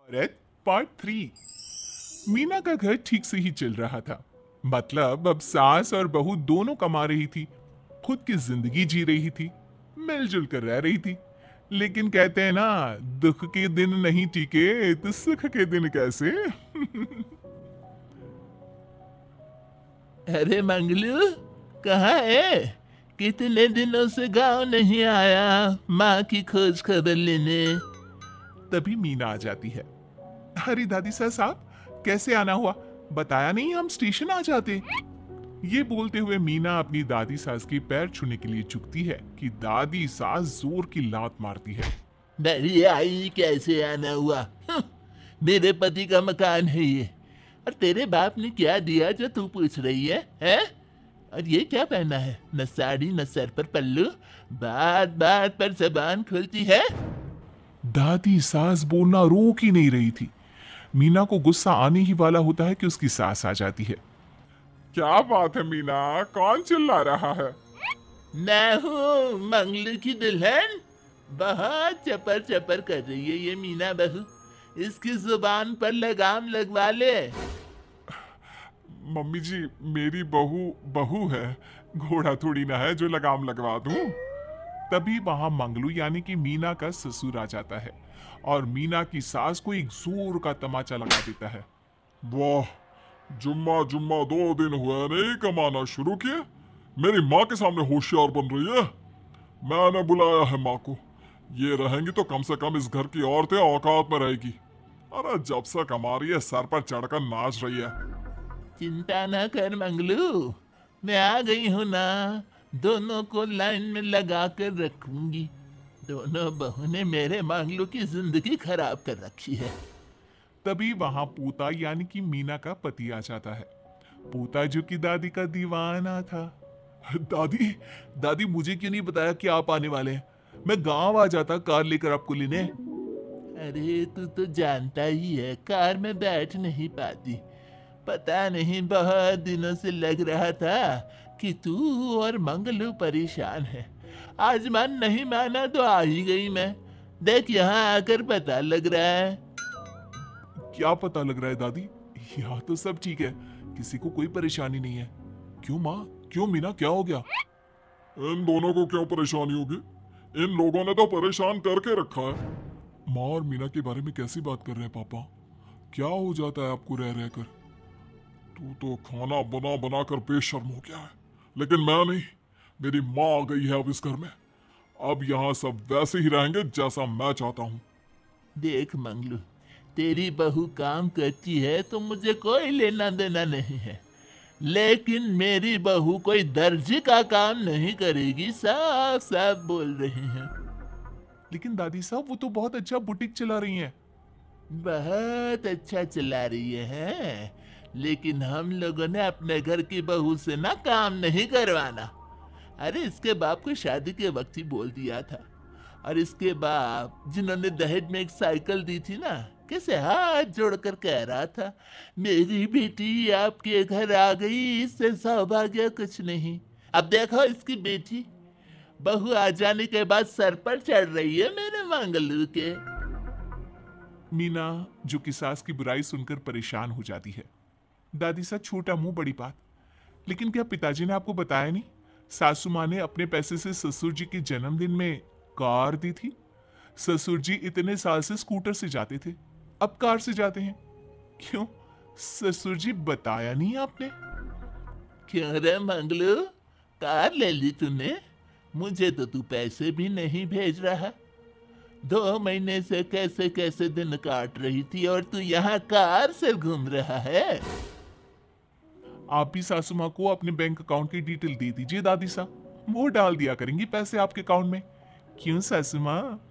औरत पार्ट 3। मीना का घर ठीक से ही चल रहा था। मतलब अब सास और बहू दोनों कमा रही थी, खुद की जिंदगी जी रही थी, मिलजुल कर रह रही थी। लेकिन कहते हैं ना, दुख के दिन नहीं टिके तो सुख के दिन कैसे। अरे मंगलू, कहाँ है? कितने दिनों से गांव नहीं आया माँ की खोज खबर लेने। तभी मीना आ जाती है। अरे दादी साहब, कैसे आना हुआ? बताया नहीं हम स्टेशन आ जाते। ये बोलते हुए मीना अपनी दादी सास के पैर छूने के लिए झुकती है कि दादी सास जोर की लात मारती है। बढ़िया ही, कैसे आना हुआ? मेरे पति का मकान है ये। और तेरे बाप ने क्या दिया जो तू पूछ रही है, हैं? और ये क्या पहना है? न साड़ी न सर पर पल्लू, बात बात पर जबान खुलती है। दादी सास बोलना रोक ही नहीं रही थी। मीना को गुस्सा आने ही वाला होता है कि उसकी सास आ जाती है। क्या बात है मीना, कौन चिल्ला रहा है? मैं हूँ मंगलू की दुल्हन। बहुत चपर चपर कर रही है ये मीना बहू। इसकी जुबान पर लगाम लगवा ले। मम्मी जी, मेरी बहू बहू है, घोड़ा थोड़ी ना है जो लगाम लगवा दूं। तभी वहां मंगलू यानी कि मीना का ससुर आ जाता है और मीना की सास को एक जोर का तमाचा लगा देता है। वाह, जुम्मा जुम्मा 2 दिन हुए नहीं कमाना शुरू किए, मेरी माँ के सामने होशियार बन रही है। मैंने बुलाया है माँ को, ये रहेंगी तो कम से कम इस घर की औरतें औकात में रहेगी। अरे जब से कमा रही है सर पर चढ़कर नाच रही है। चिंता न कर मंगलू, मैं आ गई हूँ ना। दोनों को लाइन में लगा कर रखूंगी। दोनों बहू ने मेरे मंगलू की जिंदगी खराब कर रखी है। तभी वहां पूता यानी कि मीना का पति आ जाता है। पूता जो कि दादी का दीवाना था। दादी, दादी मुझे क्यों नहीं बताया कि आप आने वाले हैं? मैं गांव आ जाता कार लेकर आपको लेने। अरे तू तो जानता ही है, कार में बैठ नहीं पाती। पता नहीं, बहुत दिनों से लग रहा था कि तू और मंगलू परेशान है। आज मन नहीं माना तो आ ही गई मैं। देख, यहाँ आकर पता लग रहा है। क्या पता लग रहा है दादी? यहाँ तो सब ठीक है, किसी को कोई परेशानी नहीं है। क्यों माँ, क्यों मीना, क्या हो गया? इन दोनों को क्यों परेशानी होगी? इन लोगों ने तो परेशान करके रखा है। माँ और मीना के बारे में कैसी बात कर रहे हैं पापा? क्या हो जाता है आपको रह रहकर? तू तो खाना बना बना कर बेशर्म हो गया है, लेकिन मैं नहीं। मेरी माँ आ गई है अब इस घर में। अब यहाँ सब वैसे ही रहेंगे जैसा मैं चाहता हूँ। देख मंगलू, तेरी बहू काम करती है तो मुझे कोई लेना देना नहीं है। लेकिन मेरी बहू कोई दर्जी का काम नहीं करेगी, साफ साफ बोल रही हैं। लेकिन दादी साहब, वो तो बहुत अच्छा बुटीक चला रही हैं। बहुत अच्छा चला रही है, लेकिन हम लोगों ने अपने घर की बहू से ना काम नहीं करवाना। अरे इसके बाप को शादी के वक्त ही बोल दिया था। और इसके बाप जिन्होंने दहेज में एक साइकिल दी थी ना, कैसे हाथ जोड़कर कह रहा था, मेरी बेटी आपके घर आ गई, इससे सौभाग्य कुछ नहीं। अब देखो इसकी बेटी, बहू आ जाने के बाद सर पर चढ़ रही है मेरे मंगलू के। मीना जो कि सास की बुराई सुनकर परेशान हो जाती है। दादी सा, छोटा मुंह बड़ी बात। लेकिन क्या पिताजी ने आपको बताया नहीं? सासू माँ ने अपने पैसे से ससुर जी के जन्मदिन में कार दी थी। ससुर जी इतने साल से स्कूटर से जाते थे, अब कार से जाते हैं। क्यों ससुर जी, बताया नहीं आपने? क्यों रे मंगलू, कार ले ली तूने? मुझे तो तू पैसे भी नहीं भेज रहा। 2 महीने से कैसे कैसे दिन काट रही थी और तू यहाँ कार से घूम रहा है। आप भी सासू माँ को अपने बैंक अकाउंट की डिटेल दे दीजिए दादी सा, वो डाल दिया करेंगी पैसे आपके अकाउंट में। क्यों सासू माँ?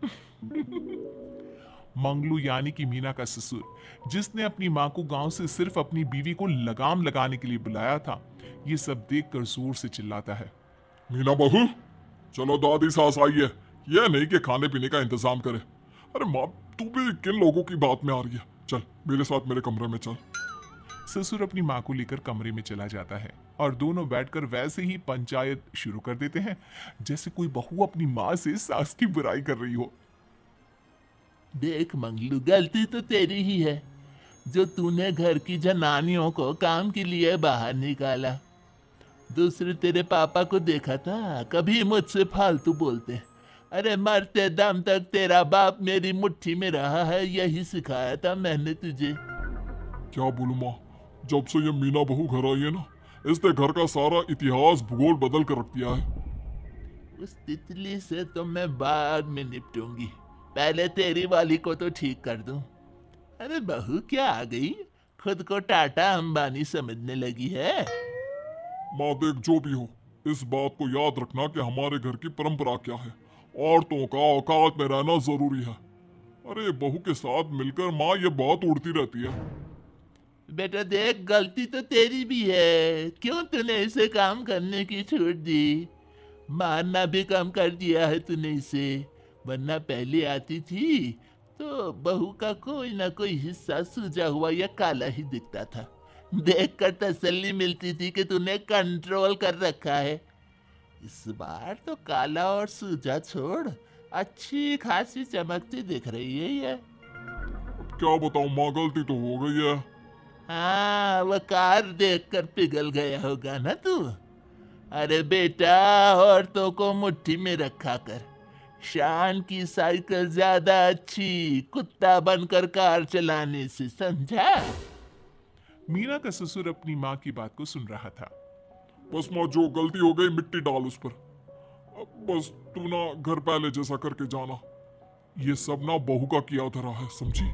मंगलू यानी कि मीना का ससुर, जिसने अपनी माँ को गांव से सिर्फ अपनी बीवी को लगाम लगाने के लिए बुलाया था, ये सब देखकर जोर से चिल्लाता है। मीना बहू, चलो दादी सास आई है, यह नहीं कि खाने पीने का इंतजाम करे। अरे माँ, तू भी किन लोगों की बात में आ रही है? चल मेरे साथ मेरे कमरे में चल। ससुर अपनी माँ को लेकर कमरे में चला जाता है और दोनों बैठकर वैसे ही पंचायत शुरू कर देते हैं, जैसे कोई बहू अपनी माँ से सास की बुराई कर रही हो। देख मंगलू, गलती तो तेरी ही है जो तूने घर की जनानियों को काम के लिए बाहर निकाला। दूसरे तेरे पापा को देखा था, कभी मुझसे फालतू बोलते। अरे मरते दम तक तेरा बाप मेरी मुट्ठी में रहा है, यही सिखाया था मैंने तुझे। क्या बोलूं माँ, जब से ये मीना बहू घर आई है ना, इसने घर का सारा इतिहास भूगोल बदल कर रख दिया है। उस तितली से तो मैं बाद में निपटूंगी, पहले तेरी वाली को तो ठीक कर दूं। अरे बहू क्या आ गई, खुद को टाटा अंबानी समझने लगी है। माँ देख, जो भी हो, इस बात को याद रखना कि हमारे घर की परंपरा क्या है। औरतों का औकात में रहना जरूरी है। अरे बहू के साथ मिलकर माँ ये बहुत उड़ती रहती है। बेटा देख, गलती तो तेरी भी है, क्यों तूने इसे काम करने की छूट दी। मारना भी कम कर दिया है तूने इसे, वरना पहले आती थी तो बहू का कोई ना कोई हिस्सा सूजा हुआ या काला ही दिखता था। देखकर तसल्ली मिलती थी कि तूने कंट्रोल कर रखा है। इस बार तो काला और सूजा छोड़, अच्छी खासी चमकती दिख रही है ये। अब क्या बताऊं माँ, गलती तो हो गई है। हाँ, वो कार देखकर पिघल गया होगा ना तू। अरे बेटा, औरतों को मुट्ठी में रखा कर। शान की साइकिल ज्यादा अच्छी कुत्ता बनकर कार चलाने से, समझा। मीना का ससुर अपनी माँ की बात को सुन रहा था। बस माँ, जो गलती हो गई मिट्टी डाल उस पर। अब बस तू ना घर पहले जैसा करके जाना। ये सब ना बहू का किया धरा है, समझी।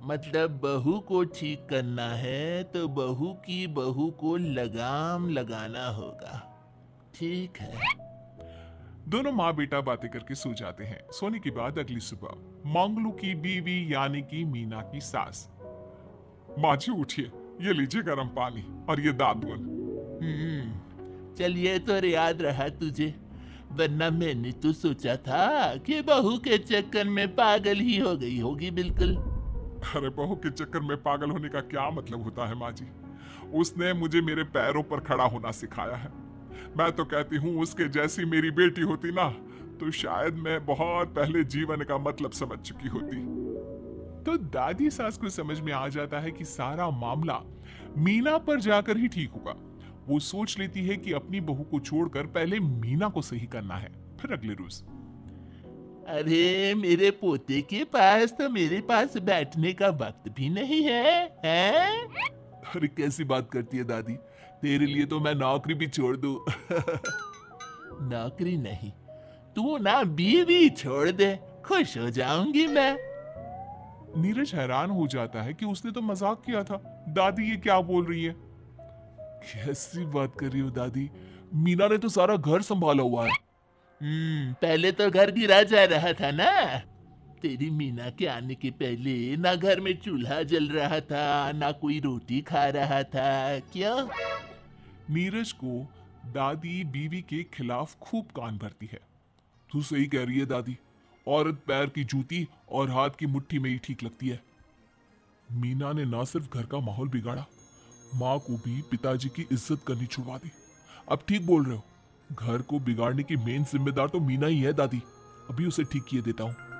मतलब बहू को ठीक करना है तो बहू को लगाम लगाना होगा। ठीक है। दोनों माँ बेटा बातें करके सो जाते हैं। सोने के बाद अगली सुबह मंगलू की बीवी यानी कि मीना की सास, माँ जी उठिए, ये लीजिए गर्म पानी और ये दातुन। चलिए, तो याद रहा तुझे, वरना मैंने तो सोचा था कि बहू के चक्कर में पागल ही हो गई होगी बिल्कुल। अरे बहू के चक्कर में पागल होने का क्या मतलब होता है माँ जी? उसने मुझे मेरे पैरों पर खड़ा होना सिखाया है। मैं तो कहती हूँ उसके जैसी मेरी बेटी होती ना, तो शायद मैं बहुत पहले जीवन का मतलब समझ चुकी होती। तो दादी सास को समझ में आ जाता है कि सारा मामला मीना पर जाकर ही ठीक होगा। वो सोच लेती है कि अपनी बहू को छोड़कर पहले मीना को सही करना है। फिर अगले रोज, अरे मेरे पोते के पास तो मेरे पास बैठने का वक्त भी नहीं है, हैं? अरे कैसी बात करती है दादी, तेरे लिए तो मैं नौकरी भी छोड़ दूं। नौकरी नहीं, तू ना बीवी छोड़ दे, खुश हो जाऊंगी मैं। नीरज हैरान हो जाता है कि उसने तो मजाक किया था। दादी ये क्या बोल रही है? कैसी बात कर रही हो दादी? मीना ने तो सारा घर संभाला हुआ है। पहले तो घर गिरा जा रहा था ना। तेरी मीना के आने के पहले ना घर में चूल्हा जल रहा था, ना कोई रोटी खा रहा था। क्यों? नीरज को दादी बीवी के खिलाफ खूब कान भरती है। तू सही कह रही है दादी, औरत पैर की जूती और हाथ की मुट्ठी में ही ठीक लगती है। मीना ने ना सिर्फ घर का माहौल बिगाड़ा, माँ को भी पिताजी की इज्जत करनी छुड़वा दी। अब ठीक बोल रहे हो, घर को बिगाड़ने की मेन जिम्मेदार तो मीना ही है दादी। अभी उसे ठीक किए देता हूँ।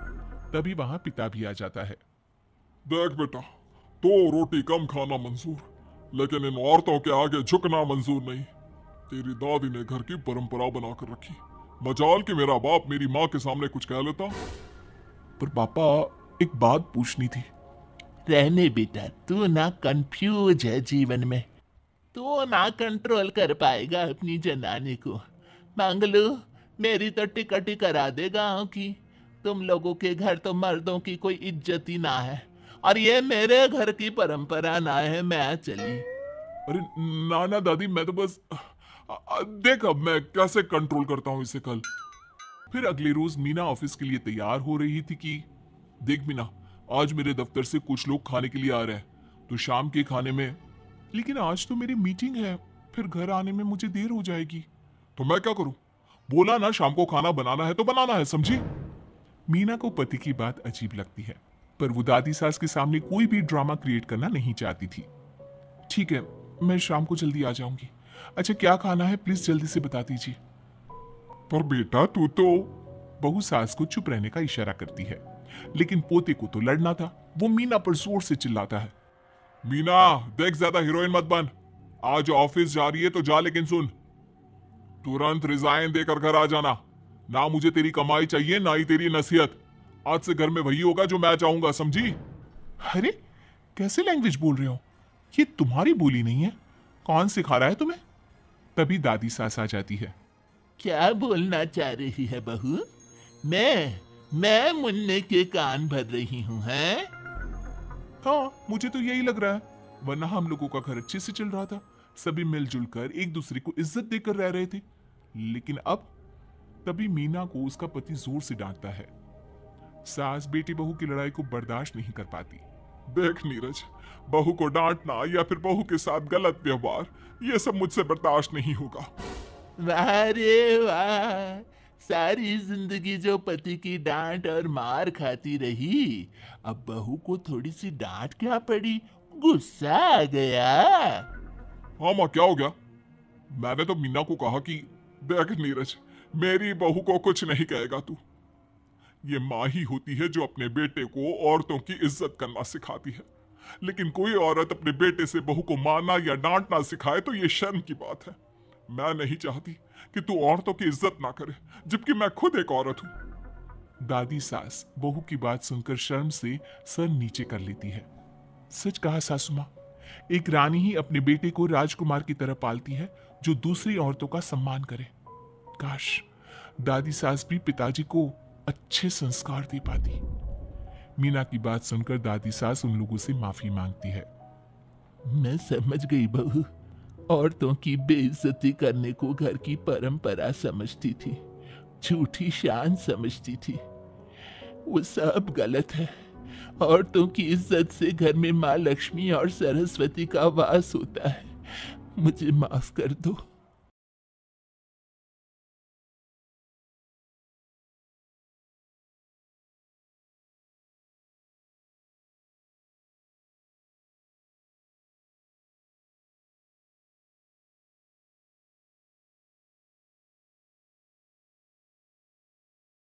तभी वहां पिता भी आ जाता है। देख बेटा, तो रोटी कम खाना मंजूर, लेकिन इन औरतों के आगे झुकना मंजूर नहीं। तेरी दादी ने घर की परंपरा बनाकर रखी, मजाल कि मेरा बाप मेरी माँ के सामने कुछ कह लेता। पर पापा, एक बात पूछनी थी। रहने बेटा, तू ना कंफ्यूज है जीवन में, तू ना कंट्रोल कर पाएगा अपनी जनानी को। मंगलू, मेरी तो टिकट ही करा दे गाँव की। तुम लोगों के घर तो मर्दों की कोई इज्जत ही ना है, और ये मेरे घर की परंपरा ना है। मैं चली। अरे ना ना दादी, मैं तो बस देख अब मैं कैसे कंट्रोल करता हूँ इसे कल। फिर अगले रोज मीना ऑफिस के लिए तैयार हो रही थी कि देख मीना, आज मेरे दफ्तर से कुछ लोग खाने के लिए आ रहे हैं, तो शाम के खाने में, लेकिन आज तो मेरी मीटिंग है, फिर घर आने में मुझे देर हो जाएगी। तो मैं क्या करूं? बोला ना शाम को खाना बनाना है तो बनाना है, समझी? मीना को पति की बात अजीब लगती है, पर वो दादी सास के सामने कोई भी ड्रामा क्रिएट करना नहीं चाहती थी। ठीक है, मैं शाम को जल्दी आ जाऊंगी। अच्छा क्या खाना है प्लीज जल्दी से बता दीजिए। पर बेटा तू तो बहू सास को चुप रहने का इशारा करती है, लेकिन पोते को तो लड़ना था। वो मीना पर जोर से चिल्लाता है, मीना देख ज्यादा हीरोइन मत बन, आज ऑफिस जा रही है तो जा, लेकिन सुन तुरंत रिजाइन देकर घर आ जाना। ना मुझे तेरी कमाई चाहिए ना ही तेरी नसीहत। आज से घर में वही होगा जो मैं चाहूंगा, समझी? अरे कैसे लैंग्वेज बोल रहे हो, ये तुम्हारी बोली नहीं है, कौन सिखा रहा है तुम्हें? तभी दादी सास आ जाती है। क्या बोलना चाह रही है बहू? मैं मुन्ने के कान भर रही हूँ, हैं? हाँ, मुझे तो यही लग रहा है, वरना हम लोगों का घर अच्छे से चल रहा था, सभी मिलजुल कर एक दूसरे को इज्जत देकर रह रहे थे। लेकिन अब तभी मीना को उसका पति जोर से डांटता है। सास बेटी बहू की लड़ाई को बर्दाश्त नहीं कर पाती। देख नीरज, बहू को डांटना या फिर बहू के साथ गलत व्यवहार, ये सब मुझसे बर्दाश्त नहीं होगा। वाह रे वाह, सारी जिंदगी जो पति की डांट और मार खाती रही, अब बहू को थोड़ी सी डांट क्या पड़ी, गुस्सा आ गया। हाँ माँ, क्या हो गया? मैंने तो मीना को कहा कि देख नीरज, मेरी बहू को कुछ नहीं कहेगा तू। ये माँ ही होती है जो अपने बेटे को औरतों की इज्जत करना सिखाती है, लेकिन कोई औरत अपने बेटे से बहू को मारना या डांटना सिखाए तो ये शर्म की बात है। मैं नहीं चाहती कि तू औरतों की इज्जत ना करे, जबकि मैं खुद एक औरत हूं। दादी सास बहू की बात सुनकर शर्म से सर नीचे कर लेती है। सच कहा सासू माँ, एक रानी ही अपने बेटे को राजकुमार की तरह पालती है जो दूसरी औरतों का सम्मान करे। काश दादी सास भी पिताजी को अच्छे संस्कार दे पाती। मीना की बात सुनकर दादी सास उन लोगों से माफी मांगती है। मैं समझ गई बहू, औरतों की बेइज्जती करने को घर की परंपरा समझती थी, झूठी शान समझती थी। वो सब गलत है। औरतों की इज्जत से घर में माँ लक्ष्मी और सरस्वती का वास होता है। मुझे माफ कर दो।